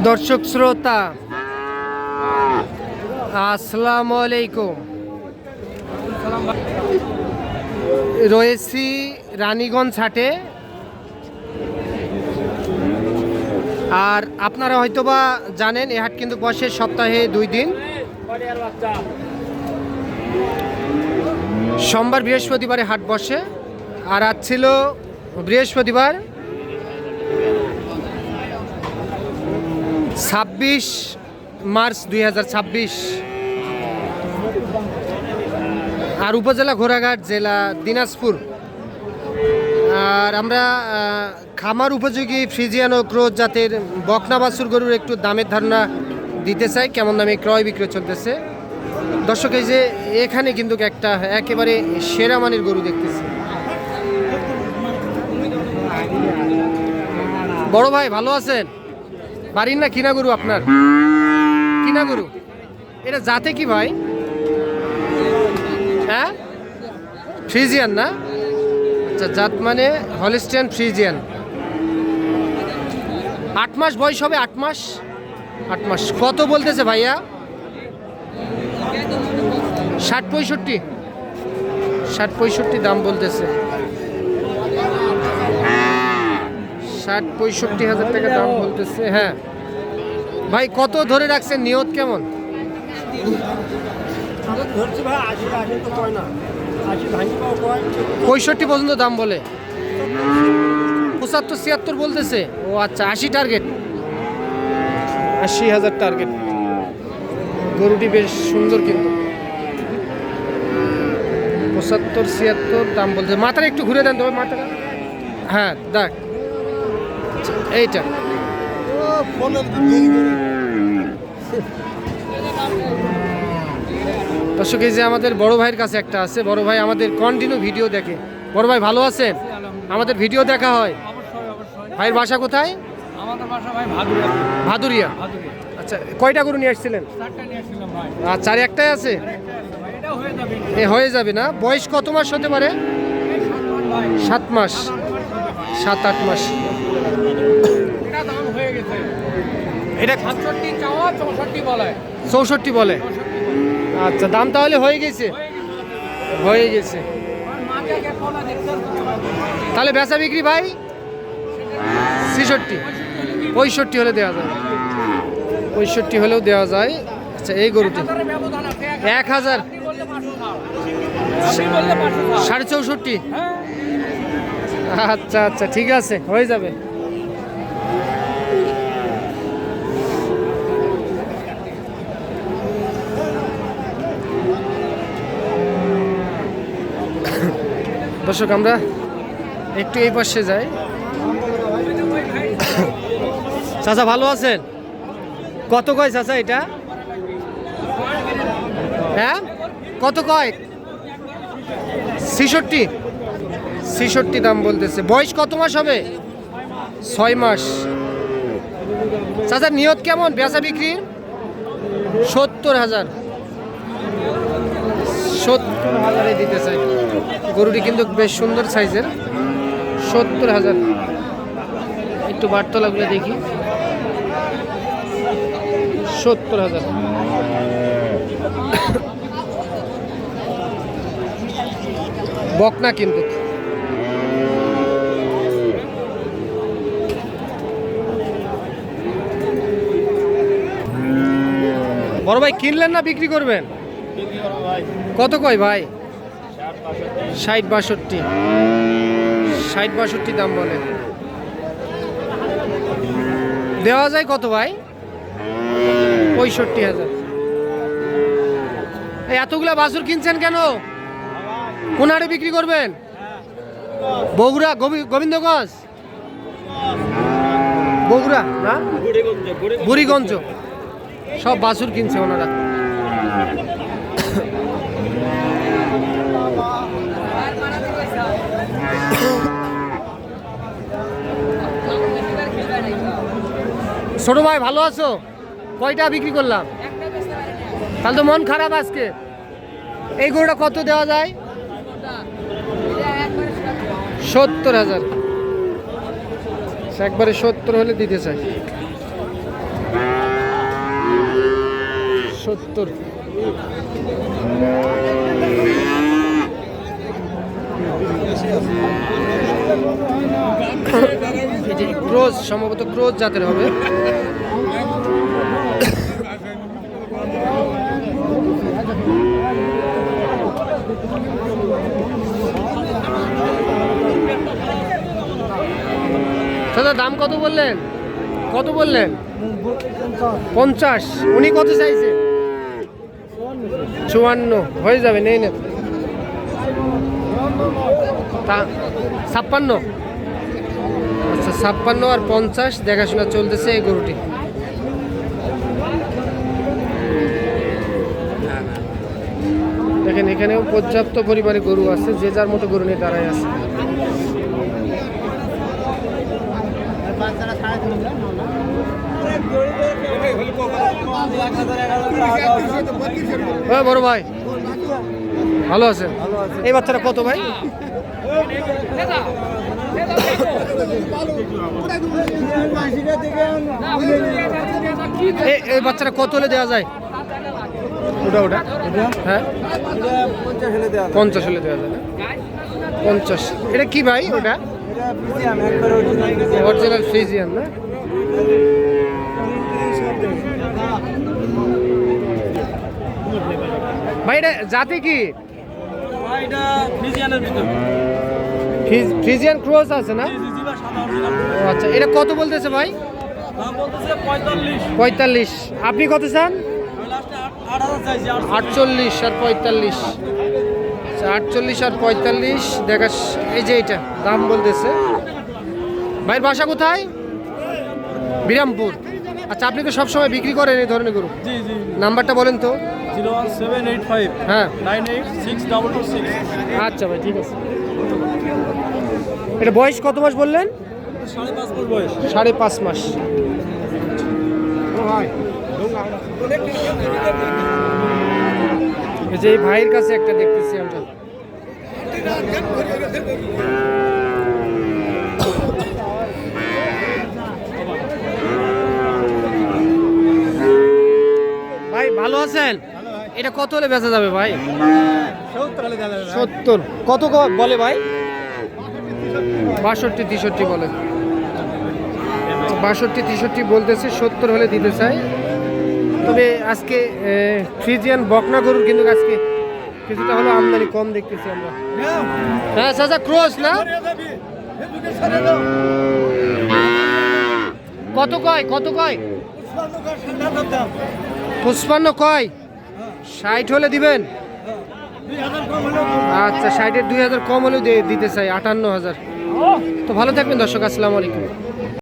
দর্শক শ্রোতা আসসালামু আলাইকুম। রয়েছি রানীগঞ্জ হাটে। আর আপনারা হয়তোবা জানেন এই হাট কিন্তু বসে সপ্তাহে 2 দিন, সোমবার বৃহস্পতিবারে হাট বসে। আর আজ ছিল বৃহস্পতিবার 26 মার্চ 2026। আর উপজেলা ঘোড়াঘাট, জেলা দিনাজপুর। আর আমরা খামার উপযোগী ফ্রিজিয়ান ও ক্রোজ জাতের বকনা বাছুর গরুর একটু দামের ধারণা দিতে চাই, কেমন দামে ক্রয় বিক্রয় চলতেছে। দর্শক, এই যে এখানে কিন্তু একটা একেবারে সেরা মানের গরু দেখতেছি। বড় ভাই ভালো আছেন? বাড়ির না কিনা গরু আপনার? কিনা গরু। এটা জাতে কি ভাই? হ্যাঁ, ফ্রিজিয়ান না? আচ্ছা, জাত মানে হলিস্টিয়ান ফ্রিজিয়ান। 8 মাস বয়স হবে। 8 মাস। 8 মাস। কত বলতেছে ভাইয়া? 60-65। 60-65 দাম বলতেছে। 60-65 হাজার টাকা দাম বলতেছে। হ্যাঁ ভাই, কত ধরে রাখছেন? নিয়ত কেমন? 65 পর্যন্ত দাম বলে। 75-76 বলতেছে। ও আচ্ছা, 80 টার্গেট। 80,000 টার্গেট। গরুটি বেশ সুন্দর কিন্তু। 75-76 দাম বলছে। মাথাটা একটু ঘুরে দেন তবে মাথাটা। হ্যাঁ দেখ, এইটা দর্শক, এই যে আমাদের বড় ভাইয়ের কাছে একটা আছে। বড় ভাই আমাদের কন্টিনিউ ভিডিও দেখে। বড় ভাই ভালো আছেন? আমাদের ভিডিও দেখা হয়। ভাইয়ের বাসা কোথায়? আমাদের বাসা ভাই ভাদুরিয়া। ভাদুরিয়া। আচ্ছা, কয়টা গরু নিয়ে আসছিলেন? 4টা নিয়ে আসছিলাম ভাই। আচ্ছা, আর একটাই আছে? এটা হয়ে যাবে। এ হয়ে যাবে না? বয়স কত মাস হতে পারে? 7 মাস। 7-8 মাস। এটা দাম হয়ে গেছে। এটা 65 চাওয়া, 64 বলে। 64 বলে। আচ্ছা, দাম তাহলে হয়ে গেছে। হয়ে গেছে। মাঝে গেছে না, দেখছেন? তাহলে বেচা বিক্রি ভাই 66 65 হলে দেওয়া যায়। 65 হলেও দেওয়া যায়। আচ্ছা, এই গরুটি 1000 আপনি বললে 500 দাও। আপনি বললে 500 দাও। 64.5। হ্যাঁ। আচ্ছা আচ্ছা, ঠিক আছে, হয়ে যাবে। দর্শক, আমরা একটু এই পাশে যাই। চাচা ভালো আছেন? কত কয় চাচা এটা? হ্যাঁ, কত কয়? 66 দাম বলতেছে। বয়স কত মাস হবে? 6 মাস। চাচা নিয়ত কেমন বেচা বিক্রির? 70,000। 70,000 দিতে চাই। গরুটি কিন্তু বেশ সুন্দর সাইজের। 70,000। একটু বাড়তো লাগলে দেখি। 70,000। বকনা কিন্তু। বড় ভাই, কিনলেন না বিক্রি করবেন? কত কয় ভাই? 60-62। 60-62 দাম বলে। দেওয়া যায় কত ভাই? 65,000। এই এতগুলা বাছুর কিনছেন কেন? কোন হাটে বিক্রি করবেন? বগুড়া, গোবিন্দগঞ্জ, বগুড়া না, বুড়িগঞ্জ। সব বাছুর কিনছে ওনারা। ছোট ভাই ভালো আছো? কয়টা বিক্রি করলাম? তাহলে তো মন খারাপ আজকে। এই গরুটা কত দেওয়া যায়? 70,000। একবারে 70 হলে দিতে চাই। 70। এটি ক্রোজ, সম্ভবত ক্রোজ জাতের হবে। দাদা দাম কত বললেন? কত বললেন? 50। উনি কত চাইছে? 54 হয়ে যাবে, নেই না 56। আচ্ছা 56 আর 50 দেখাশোনা চলতেছে এই গরুটি। দেখেন এখানেও পর্যাপ্ত পরিমাণে গরু আছে, যে যার মতো গরু নিয়ে দাঁড়ায় আছে। হ্যাঁ বড় ভাই ভালো আছেন? এই বাচ্চাটা কত ভাই? এই বাচ্চাটা কত হলে দেওয়া যায়? ওটা হ্যাঁ 50 হলে দেওয়া যায় না? 50। এটা কি ভাই? ওটা অরিজিনাল ফ্রিজিয়ান না? ভাই এটা জাতি কি? ফ্রিজিয়ান ক্রস আছে না? ও আচ্ছা, এটা কত বলতেছে ভাই? 45। আপনি কত চান? 48 আর 45। 48 আর 45 দেখা। এই যে এটা দাম বলতেছে। ভাইয়ের বাসা কোথায়? বিরামপুর। আচ্ছা, আপনি তো সবসময় বিক্রি করেন এই ধরনের গরু? জি জি। নাম্বারটা বলেন তো। 01785 হ্যাঁ 986226। আচ্ছা ভাই, ঠিক আছে। এটা বয়স কত মাস বললেন? 5.5 বছর বয়স। 5.5 মাস। এই যে এই ভাইয়ের কাছে একটা দেখতেছি আমরা। ভাই ভালো আছেন? এটা কত হলে বেচা যাবে ভাই? 70। কত বলে ভাই? 62 63 বলে। 62 63 বলতেছে, 70 হলে দিতে চাই। তবে আজকে ফ্রিজিয়ান বকনা গরুর কিন্তু আজকে কিছুটা হলো আমদানি কম দেখতেছি আমরা। হ্যাঁ চাচা, ক্রস না? কত কয়? কত কয়? 55 কয়? 60 হলে দিবেন? আচ্ছা, 60-এর 2000 কম হলেও দিতে চাই, 58,000। তো ভালো থাকবেন দর্শক, আসসালামু আলাইকুম।